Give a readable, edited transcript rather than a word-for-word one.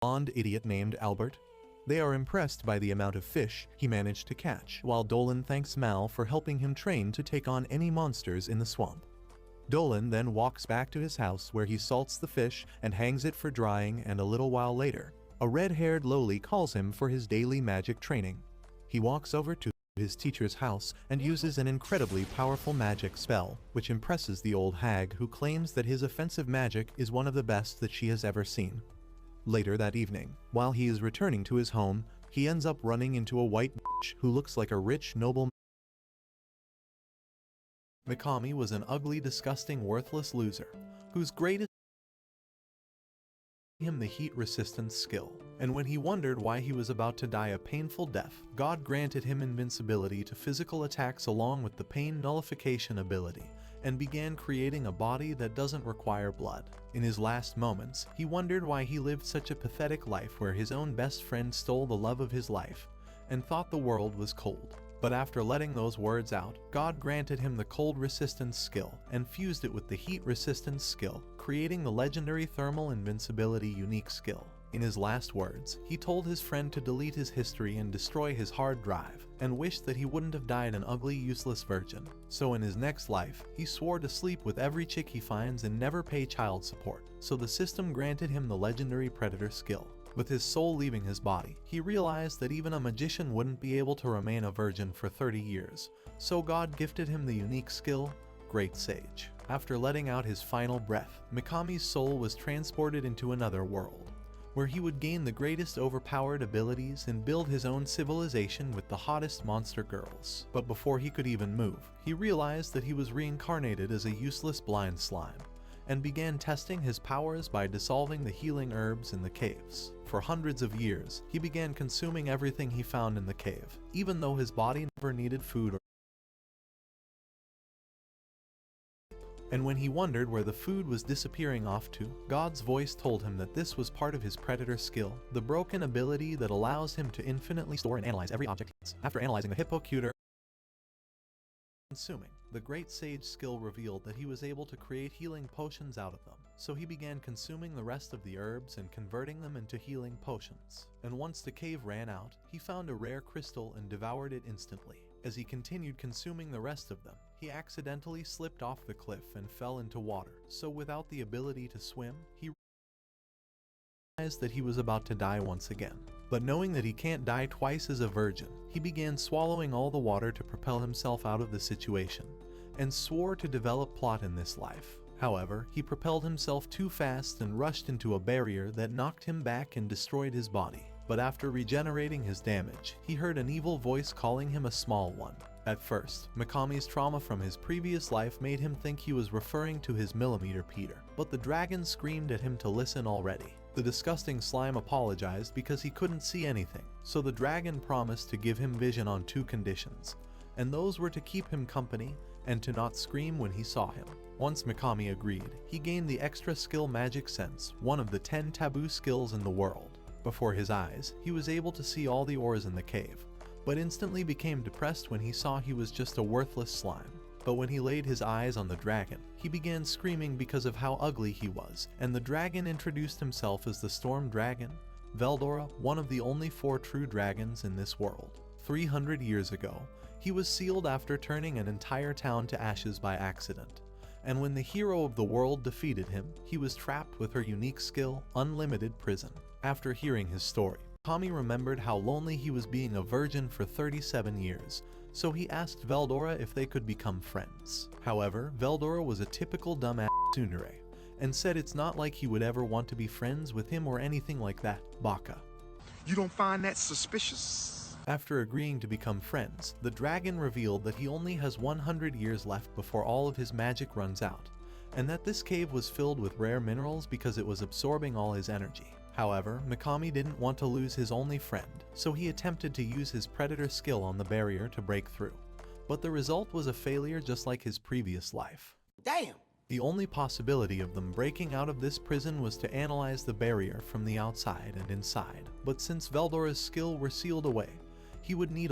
blonde idiot named Albert. They are impressed by the amount of fish he managed to catch, while Dolan thanks Mal for helping him train to take on any monsters in the swamp. Dolan then walks back to his house where he salts the fish and hangs it for drying, and a little while later, a red-haired lowly calls him for his daily magic training. He walks over to his teacher's house and uses an incredibly powerful magic spell, which impresses the old hag, who claims that his offensive magic is one of the best that she has ever seen. Later that evening, while he is returning to his home, he ends up running into a white bitch who looks like a rich noble. Mikami was an ugly, disgusting, worthless loser, whose greatest him the heat resistance skill, and when he wondered why he was about to die a painful death, God granted him invincibility to physical attacks along with the pain nullification ability, and began creating a body that doesn't require blood. In his last moments, he wondered why he lived such a pathetic life where his own best friend stole the love of his life, and thought the world was cold. But after letting those words out, God granted him the cold resistance skill and fused it with the heat resistance skill, creating the legendary thermal invincibility unique skill. In his last words, he told his friend to delete his history and destroy his hard drive, and wished that he wouldn't have died an ugly, useless virgin. So in his next life, he swore to sleep with every chick he finds and never pay child support, so the system granted him the legendary predator skill. With his soul leaving his body, he realized that even a magician wouldn't be able to remain a virgin for 30 years, so God gifted him the unique skill, Great Sage. After letting out his final breath, Mikami's soul was transported into another world, where he would gain the greatest overpowered abilities and build his own civilization with the hottest monster girls. But before he could even move, he realized that he was reincarnated as a useless blind slime, and began testing his powers by dissolving the healing herbs in the caves. For hundreds of years, he began consuming everything he found in the cave, even though his body never needed food. And when he wondered where the food was disappearing off to, God's voice told him that this was part of his predator skill, the broken ability that allows him to infinitely store and analyze every object he eats. After analyzing the hippocuter consuming, the Great Sage skill revealed that he was able to create healing potions out of them. So he began consuming the rest of the herbs and converting them into healing potions. And once the cave ran out, he found a rare crystal and devoured it instantly. As he continued consuming the rest of them, he accidentally slipped off the cliff and fell into water. So without the ability to swim, he realized that he was about to die once again. But knowing that he can't die twice as a virgin, he began swallowing all the water to propel himself out of the situation, and swore to develop plot in this life. However, he propelled himself too fast and rushed into a barrier that knocked him back and destroyed his body. But after regenerating his damage, he heard an evil voice calling him a small one. At first, Mikami's trauma from his previous life made him think he was referring to his millimeter Peter, but the dragon screamed at him to listen already. The disgusting slime apologized because he couldn't see anything, so the dragon promised to give him vision on 2 conditions, and those were to keep him company and to not scream when he saw him. Once Mikami agreed, he gained the extra skill Magic Sense, one of the 10 taboo skills in the world. Before his eyes, he was able to see all the ores in the cave, but instantly became depressed when he saw he was just a worthless slime. But when he laid his eyes on the dragon, he began screaming because of how ugly he was, and the dragon introduced himself as the Storm Dragon, Veldora, one of the only 4 true dragons in this world. 300 years ago, he was sealed after turning an entire town to ashes by accident, and when the hero of the world defeated him, he was trapped with her unique skill, Unlimited Prison. After hearing his story, Tommy remembered how lonely he was being a virgin for 37 years, so he asked Veldora if they could become friends. However, Veldora was a typical dumbass tsundere, and said it's not like he would ever want to be friends with him or anything like that, baka. You don't find that suspicious? After agreeing to become friends, the dragon revealed that he only has 100 years left before all of his magic runs out, and that this cave was filled with rare minerals because it was absorbing all his energy. However, Mikami didn't want to lose his only friend, so he attempted to use his predator skill on the barrier to break through. But the result was a failure just like his previous life. Damn! The only possibility of them breaking out of this prison was to analyze the barrier from the outside and inside, but since Veldora's skill were sealed away, he would need